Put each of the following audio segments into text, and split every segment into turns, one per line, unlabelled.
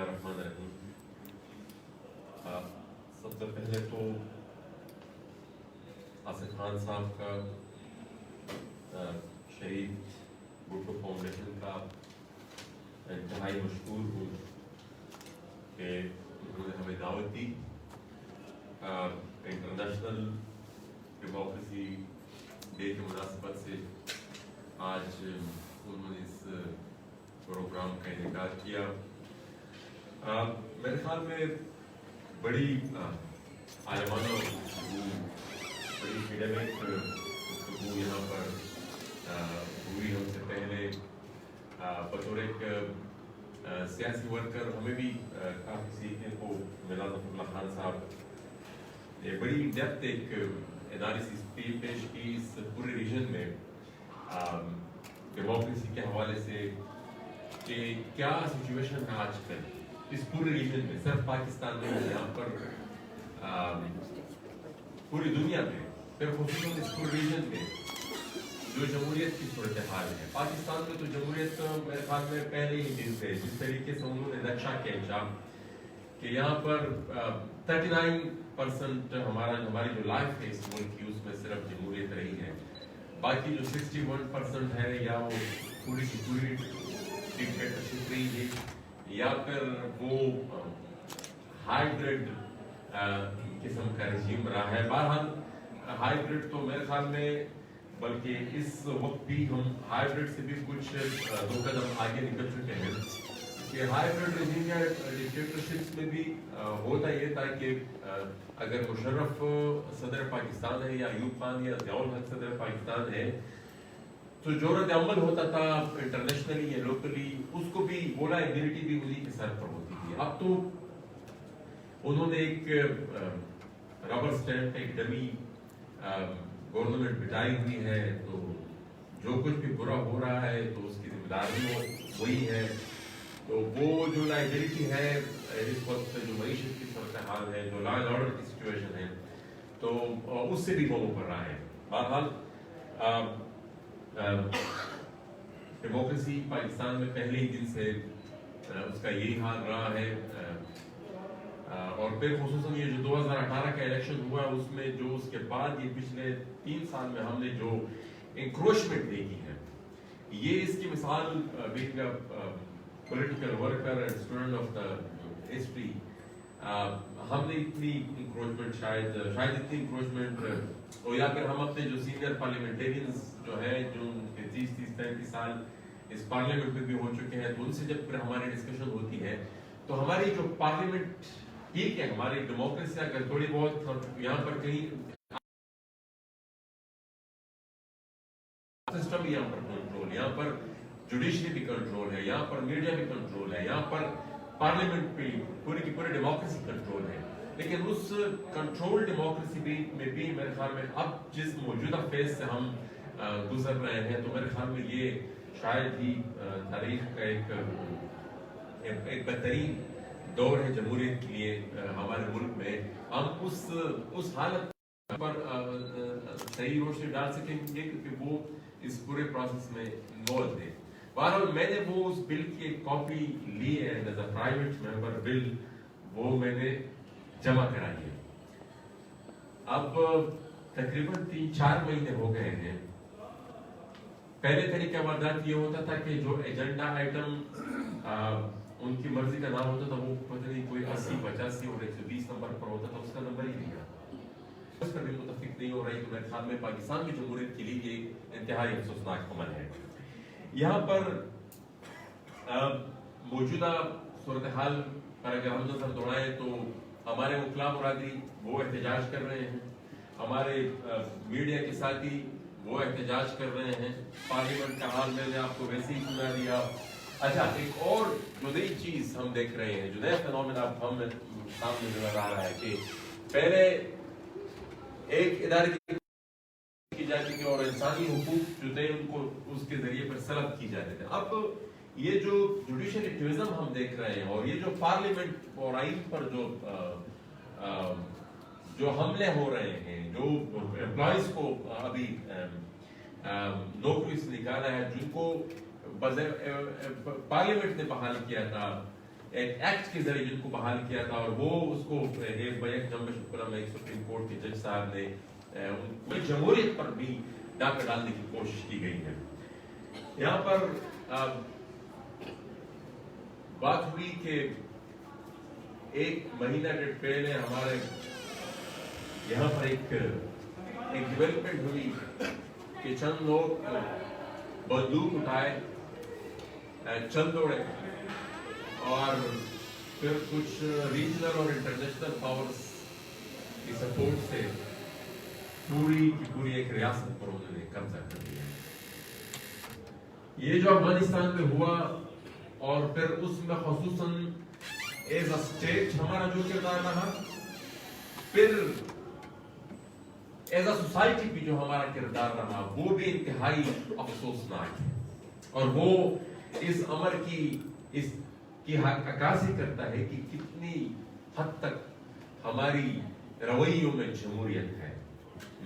الرحمن الرحیم. سب سے پہلے تو آصف خان صاحب کا شہید بھٹو فاؤنڈیشن کا انتہائی مشکور ہوں کہ انہوں نے ہمیں دعوت دی. انٹرنیشنل ڈیموکریسی ڈے کی مناسبت سے آج انہوں نے اس پروگرام کا انعقاد کیا. میرے خیال میں بڑی عالمانہ گفتگو، بڑی ایکڈیمک گفتگو یہاں پر ہوئی. ہم سے پہلے بطور ایک سیاسی ورکر ہمیں بھی کافی سیکھنے کو ملا. ظفر اللہ خان صاحب نے بڑی ڈیپتھ ایک انالیسس پیش کی اس پورے ریجن میں ڈیموکریسی کے حوالے سے کہ کیا سچویشن ہے آج کل اس پورے ریجن میں، صرف پاکستان میں، یہاں پر پوری دنیا میں، پھر خصوصاً اس پورے ریجن میں جو جمہوریت کی صورتحال ہے. پاکستان میں تو جمہوریت میرے خیال میں پہلے ہی دن سے جس طریقے سے انہوں نے نقشہ کھینچا کہ یہاں پر 39% ہماری جو لائف ہے اس ملک کی، اس میں صرف جمہوریت رہی ہے. باقی جو 61% ہے یا وہ پوری کی پوری ڈکٹیٹرشپ رہی ہے یا پھر وہ ہائیبرڈ قسم کا رژیم رہا ہے. بہرحال ہائیبرڈ تو میرے خیال میں، بلکہ اس وقت بھی ہم ہائیبرڈ سے بھی کچھ 2 قدم آگے نکل چکے ہیں کہ ہائیبرڈ رژیم یا ڈکٹیٹرشپ میں بھی ہوتا یہ تھا کہ اگر مشرف صدر پاکستان ہے یا ایوب خان یا ضیاء الحق صدر پاکستان ہے تو جو رد عمل ہوتا تھا انٹرنیشنلی یا لوکلی، اس کو بھی وہ لائبلٹی بھی انہیں کے سر پر ہوتی تھی. اب تو انہوں نے ایک ربر سٹیمپ، ایک ڈمی گورنمنٹ بٹائی ہوئی ہے، تو جو کچھ بھی برا ہو رہا ہے تو اس کی ذمہ داری وہی ہے. تو وہ جو لائبلٹی ہے اس وقت، جو معیشت کی صورتحال ہے، جو لا اینڈ آرڈر کی سچویشن ہے، تو اس سے بھی وہ ابھر رہا ہے. بہرحال ڈیموکریسی پاکستان میں پہلے ہی دن سے اس کا یہی حال رہا ہے. اور پھر خصوصاً یہ جو 2018 کا الیکشن ہوا، اس میں جو اس کے بعد یہ پچھلے 3 سال میں ہم نے جو انکروچمنٹ دیکھی ہے، یہ اس کی مثال being a political worker and student of the history, ہم نے اتنی انکروچمنٹ شاید اتنی انکروچمنٹ، اور یا پھر ہم اپنے جو سینئر پارلیمنٹیرینز جو ہیں، جو 30-35 سال اس پارلیمنٹ میں بھی ہو چکے ہیں، تو ان سے جب پھر ہماری ڈسکشن ہوتی ہے تو ہماری جو پارلیمنٹ، ٹھیک ہے ہماری ڈیموکریسی اگر تھوڑی بہت یہاں پر کہیں سسٹم یہاں پر کنٹرول، یہاں پر جوڈیشری بھی کنٹرول ہے، یہاں پر میڈیا بھی کنٹرول ہے، یہاں پر پارلیمنٹ بھی پوری کی پوری ڈیموکریسی کنٹرول ہے. لیکن اس کنٹرول ڈیموکریسی میں بھی میرے خیال میں اب جس موجودہ فیز سے ہم گزر رہے ہیں، تو میرے خیال میں یہ شاید ہی تاریخ کا ایک بہترین دور ہے جمہوریت کے لیے ہمارے ملک میں. ہم اس حالت پر صحیح روشنی ڈال سکیں گے کیونکہ وہ اس پورے پروسیس میں انوالو تھے. بہرحال میں نے وہ اس بل کی ایک کاپی لی ہے ایز اے پرائیویٹ ممبر بل، وہ میں نے جمع کرائی ہے. اب تقریباً 3-4 مہینے ہو گئے ہیں. پہلے طریقہ واردات یہ ہوتا تھا کہ جو ایجنڈا آئٹم ان کی مرضی کا نام ہوتا تھا، وہ پتہ نہیں کوئی 80-85 اور 120 نمبر پر ہوتا تھا، اس کا نمبر ہی نہیں آتا. اس پر بھی متفق نہیں ہو رہی. تو میرے خیال میں پاکستان کی جمہوریت کے لیے یہ انتہائی افسوسناک عمل ہے. یہاں پر موجودہ صورتحال پر اگر ہم نظر دوڑائیں تو ہمارے وکلاء برادری وہ احتجاج کر رہے ہیں، ہمارے میڈیا کے ساتھی وہ احتجاج کر رہے ہیں. پارلیمنٹ کا حال میں نے آپ کو ویسے ہی سنا دیا. اچھا، ایک اور جو نئی چیز ہم دیکھ رہے ہیں، جو نیا فینومنا اب ہم سامنے نظر آ رہا ہے کہ پہلے ایک ادارے کی جاتی تھی اور انسانی حقوق جو تھے ان کو اس کے ذریعے پر سلب کی جاتے تھے. اب یہ جو جوڈیشل ایکٹیویزم ہم دیکھ رہے ہیں اور یہ جو پارلیمنٹ اور آئین پر جو حملے ہو رہے ہیں، جو امپلائیز کو ابھی نوکری سے نکالا ہے، جن کو پارلیمنٹ نے بحال کیا تھا ایک ایکٹ کے ذریعے جن کو بحال کیا تھا، اور وہ اس کو ایک بیک جنبش العلماء ایک سپریم کورٹ کے جج صاحب نے جمہوریت پر بھی ڈاکہ ڈالنے کی کوشش کی گئی ہے. یہاں پر بات ہوئی کہ ایک مہینہ ڈیڑھ پہلے ہمارے یہاں پر ایک ڈیولپمنٹ ہوئی کہ چند لوگ بندوق اٹھائے، چل دوڑے، اور پھر کچھ ریجنل اور انٹرنیشنل پاورز کی سپورٹ سے پوری کی پوری ایک ریاست پر انہوں نے قبضہ کر لیا. یہ جو افغانستان میں ہوا، اور پھر اس میں خصوصاً ایز اے اسٹیٹ ہمارا جو کردار رہا، پھر ایز اے سوسائٹی بھی جو ہمارا کردار رہا، وہ بھی انتہائی افسوسناک ہے. اور وہ اس امر کی عکاسی کرتا ہے کہ کتنی حد تک ہماری رویوں میں جمہوریت ہے.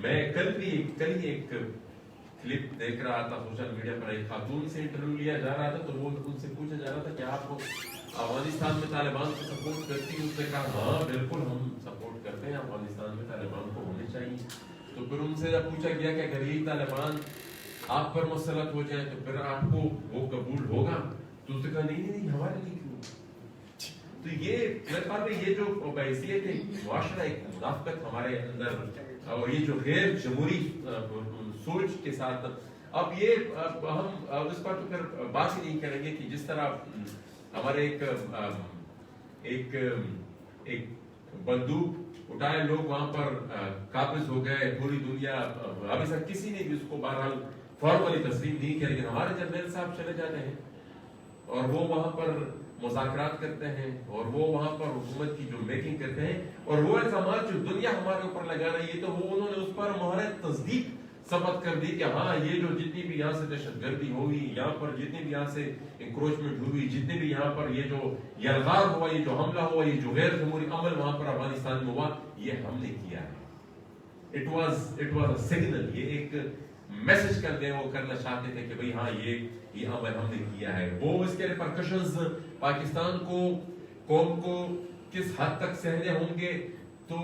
میں کل ہی ایک کلپ دیکھ رہا تھا سوشل میڈیا پر، ایک خاتون سے انٹرویو لیا جا رہا تھا، تو وہ ان سے پوچھا جا رہا تھا کہ آپ افغانستان میں طالبان کو سپورٹ کرتی ہیں؟ اس نے کہا ہاں بالکل ہم سپورٹ کرتے ہیں، افغانستان میں طالبان کو ہونے چاہیے. تو پھر ان سے جب پوچھا گیا کہ اگر یہ طالبان آپ پر مسلط ہو جائیں تو پھر آپ کو وہ قبول ہوگا؟ تو اس نے کہا نہیں ہمارے لیے کیوں. تو یہ میرے خیال میں یہ جو بحیثیت ہے معاشرہ ایک منافقت ہمارے اندر، اور یہ جو غیر جمہوری سوچ کے ساتھ، اب یہ ہم اس پر تو پھر بات ہی نہیں کریں گے کہ جس طرح ہمارے ایک بندوق اٹھائے لوگ وہاں پر قابض ہو گئے، پوری دنیا ابھی تک کسی نے بھی اس کو بہرحال فارملی تسلیم نہیں کیا، لیکن ہمارے جنرل صاحب چلے جاتے ہیں اور وہ وہاں پر مذاکرات کرتے ہیں، اور وہ وہاں پر حکومت کی جو میکنگ کرتے ہیں، اور وہ الزامات جو دنیا ہمارے اوپر لگا رہی ہے، تو وہ انہوں نے اس پر مہر تصدیق ثبت کر دی کہ ہاں یہ جو جتنی بھی یہاں سے دہشت گردی ہوئی، یہاں پر جتنی بھی یہاں سے انکروچمنٹ ہوئی، جتنے بھی یہاں پر یہ جو یلغار ہوا، یہ جو حملہ ہوا، یہ جو غیر جمہوری عمل وہاں پر افغانستان میں ہوا، یہ ہم نے کیا ہے. اٹ واز اے سگنل، یہ ایک میسج کرنے وہ کرنا چاہتے تھے کہ بھئی ہاں یہ عمل ہم نے کیا ہے. وہ اس کے ریپرکشنز پاکستان کو، قوم کو کس حد تک سہنے ہوں گے، تو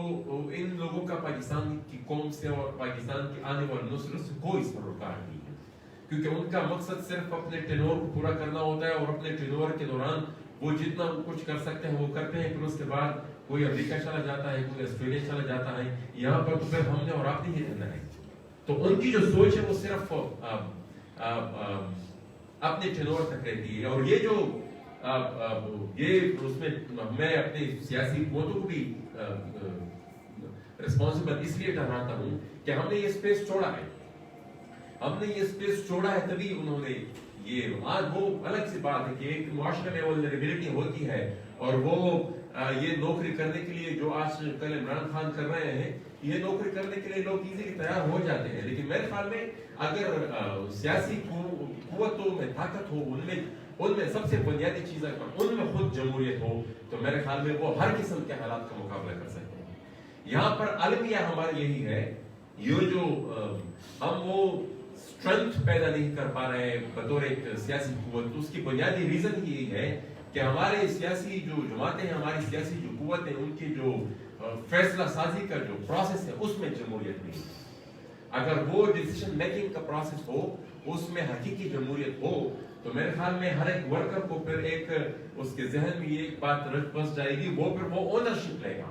ان لوگوں کا پاکستان کی قوم سے اور پاکستان کی آنے والی نسل سے کوئی سروکار نہیں ہے، کیونکہ ان کا مقصد صرف اپنے ٹینور کو پورا کرنا ہوتا ہے، اور اپنے ٹینور کے دوران وہ جتنا کچھ کر سکتے ہیں وہ کرتے ہیں. پھر اس کے بعد کوئی امریکہ چلا جاتا ہے، کوئی آسٹریلیا چلا جاتا ہے، یہاں پر تو پھر ہم نے اور آپ نے ہی رہنا ہے. تو ان کی جو سوچ ہے وہ صرف اپنے ٹینور تک رہتی ہے. اور یہ جو اس میں اپنے سیاسی قوتوں کو بھی ریسپانسبل اس لیے ٹھہراتا ہوں کہ ہم نے یہ اسپیس چھوڑا ہے، تبھی انہوں نے یہ، آج وہ الگ سی بات ہے کہ ایک معاشرے میں ولنریبلٹی ہوتی ہے، اور وہ یہ نوکری کرنے کے لیے جو آج کل عمران خان کر رہے ہیں، یہ نوکری کرنے کے لیے لوگ ایزیلی تیار ہو جاتے ہیں. لیکن میرے خیال میں اگر سیاسی قوتوں میں طاقت ہو، ان میں سب سے بنیادی چیز اگر ان میں خود جمہوریت ہو، تو میرے خیال میں وہ ہر قسم کے حالات کا مقابلہ کر سکتے ہیں. یہاں پر المیہ ہماری یہی ہے، یہ جو ہم وہ اسٹرینتھ پیدا نہیں کر پا رہے ہیں بطور ایک سیاسی قوت، تو اس کی بنیادی ریزن یہی ہے کہ ہمارے سیاسی جو جماعتیں ہیں، ہماری سیاسی جو قوت ہیں، ان کی جو فیصلہ سازی کا جو پروسیس ہے اس میں جمہوریت نہیں. اگر وہ ڈیسیشن میکنگ کا پروسیس ہو، اس میں حقیقی جمہوریت ہو، تو میرے خیال میں ہر ایک ورکر کو پھر ایک اس کے ذہن میں یہ ایک بات رچ بس جائے گی، وہ پھر وہ اونرشپ لے گا.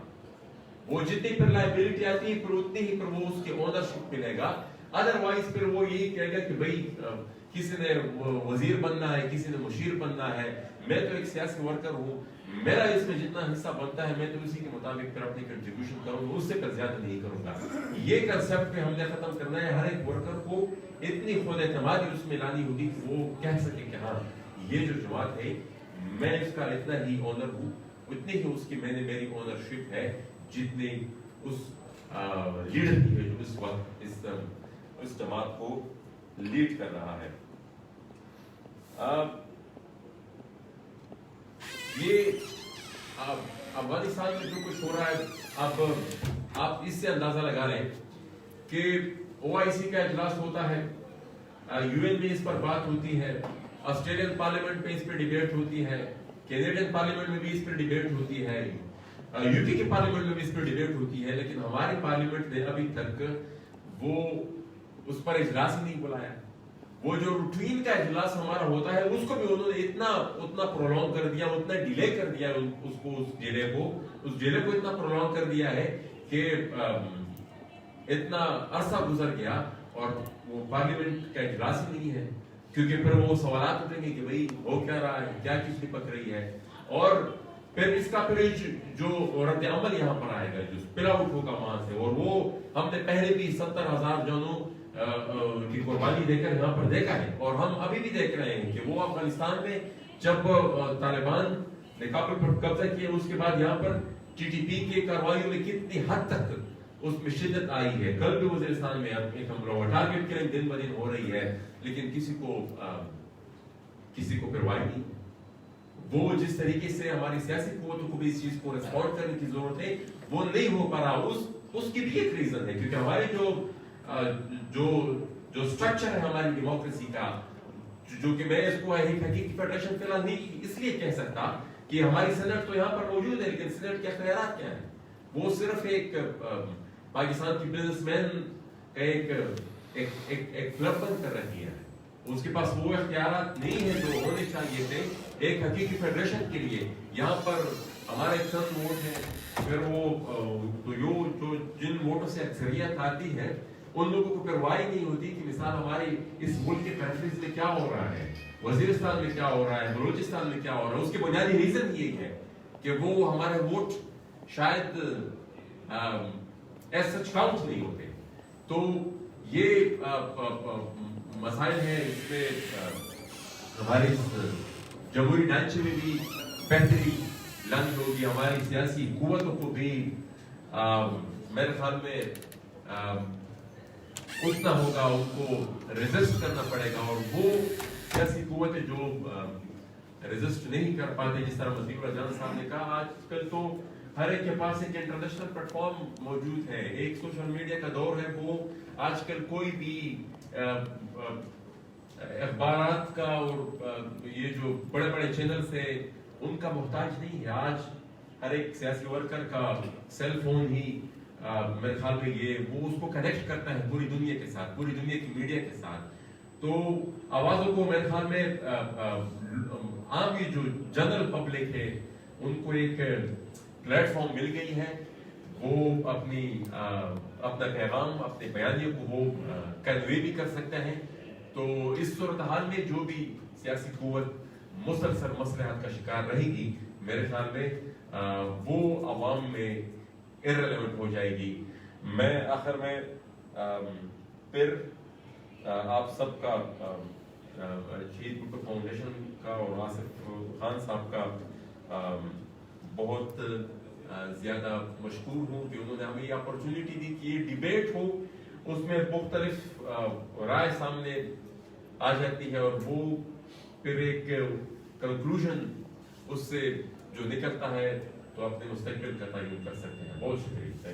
وہ جتنی پھر لائبلٹی آتی ہے پھر اتنی ہی پھر وہ اس کی اونرشپ ملے گا. ادروائز پھر وہ یہی کہے گا کہ بھئی کسی نے وزیر بننا ہے، کسی نے مشیر بننا ہے، میں تو ایک سیاسی ورکر ہوں، میرا اس میں جتنا حصہ بنتا ہے میں تو اسی کے مطابق پھر اپنی کنٹریبیوشن کروں گا، اس سے پھر زیادہ نہیں کروں گا. یہ کنسپٹ پہ ہم نے ختم کرنا ہے. ہر ایک ورکر کو اتنی خود اعتمادی اس میں لانی ہوگی کہ وہ کہہ سکے کہ ہاں یہ جو جماعت ہے میں اس کا اتنا ہی اونر ہوں، اتنی ہی اس کی میری اونرشپ ہے جتنی اس لیڈر کی ہے جو اس وقت اس جماعت کو لیڈ کر رہا ہے. یہ افغانستان میں جو کچھ ہو رہا ہے، اب آپ اس سے اندازہ لگا لیں کہ OIC کا اجلاس ہوتا ہے، UN میں اس پر بات ہوتی ہے، آسٹریلین پارلیمنٹ میں اس پہ ڈیبیٹ ہوتی ہے، کینیڈین پارلیمنٹ میں بھی اس پر ڈیبیٹ ہوتی ہے, یو کے پارلیمنٹ میں بھی اس پر ڈیبیٹ ہوتی ہے, لیکن ہماری پارلیمنٹ نے ابھی تک وہ اس پر اجلاس ہی نہیں بلایا. وہ جو روٹین کا اجلاس ہمارا ہوتا ہے اس کو بھی انہوں نے اتنا پرولونگ کر دیا, اتنا ڈیلے کر دیا اس ڈیلے کو اتنا پرولونگ کر دیا ہے کہ اتنا عرصہ گزر گیا اور وہ پارلیمنٹ کا اجلاس ہی نہیں ہے, کیونکہ پھر وہ سوالات اٹھیں گے کہ بھئی ہو کیا رہا ہے, کیا چیز پک رہی ہے, اور پھر اس کا پھر جو رد عمل یہاں پر آئے گا, جو اسپل آؤٹ ہوگا وہاں سے, اور وہ ہم نے پہلے بھی 70,000 جانوں کی قربانی دے کر یہاں پر دیکھا ہے, اور ہم ابھی بھی دیکھ رہے ہیں کہ وہ افغانستان میں جب طالبان نے کابل پر قبضہ کیا اس کے بعد یہاں پر ٹی ٹی پی کے کارروائیوں میں کتنی حد تک اس میں شدت آئی ہے. کل بھی وزیرستان میں ایک حملہ ہوا, ٹارگٹ کلنگ دن بدن ہو رہی ہے, لیکن کسی کو پرواہ نہیں. وہ جس طریقے سے ہماری سیاسی قوتوں کو بھی اس چیز کو ریسپونڈ کرنے کی ضرورت ہے وہ نہیں ہو پا رہا. اس کی بھی ایک ریزن ہے, کیونکہ ہماری جو سٹرکچر ہے ہماری ڈیموکریسی کا, جو کہ میں اس کو ایک حقیقی فیڈریشن فی الحال نہیں اس لیے کہہ سکتا کہ ہماری سینٹ تو یہاں پر موجود ہے, لیکن سینٹ کے اختیارات کیا ہیں؟ وہ صرف ایک پاکستان کی بزنس مین کا ایک کلب بند کر رہی ہے. اس کے پاس وہ اختیارات نہیں ہیں جو ہونے چاہیے تھے ایک حقیقی فیڈریشن کے لیے. یہاں پر ہمارے چند ووٹ ہیں, پھر وہ جو جن ووٹوں سے اکثریت آتی ہے ان لوگوں کو پرواہ نہیں ہوتی کہ مثال ہماری اس ملک کے کنٹریز میں کیا ہو رہا ہے, وزیرستان میں کیا ہو رہا ہے, بلوچستان میں کیا ہو رہا ہے. اس کی بنیادی ریزن یہ ہے کہ وہ ہمارے ووٹ شاید ایز سچ کاؤنٹ نہیں ہوتے. تو یہ مسائل ہیں, اس پہ ہماری جمہوری ڈھانچے میں بھی بہتری لانی ہوگی, ہماری سیاسی قوتوں کو بھی میرے خیال میں اٹھنا ہوگا, ان کو ریزسٹ کرنا پڑے گا. اور وہ سیاسی قوتیں جو ریزسٹ نہیں کر پاتے, جس طرح مزید جان صاحب نے کہا, آج کل تو ہر ایک کے پاس ایک انٹرنیشنل پلیٹ فارم موجود ہے, ایک سوشل میڈیا کا دور ہے. وہ آج کل کوئی بھی اخبارات کا اور یہ جو بڑے بڑے چینلز ہیں ان کا محتاج نہیں ہے. آج ہر ایک سیاسی ورکر کا سیل فون ہی میرے خیال میں وہ اس کو کنیکٹ کرتا ہے پوری دنیا کے ساتھ, پوری دنیا کی میڈیا کے ساتھ. تو آوازوں کو میرے خیال میں عام یہ جو جنرل پبلک ہے ان کو ایک پلیٹ فارم مل گئی ہے, وہ اپنا پیغام, اپنے بیانیے کو وہ کنوے بھی کر سکتے ہیں. تو اس صورتحال میں جو بھی سیاسی قوت مسلسل مصلحت کا شکار رہے گی, میرے خیال میں وہ عوام میں irrelevant ہو جائے گی. میں آخر میں پھر آپ سب کا شہید بھٹو فاؤنڈیشن کا اور آصف خان صاحب کا بہت زیادہ مشکور ہوں کہ انہوں نے ہمیں یہ اپرچونٹی دی کہ یہ ڈیبیٹ ہو, اس میں مختلف رائے سامنے آ جاتی ہے, اور وہ پھر ایک کنکلوژن اس سے جو نکلتا ہے تو اپنے مستقبل کا تعین کر سکتے ہیں. بہت شکریہ.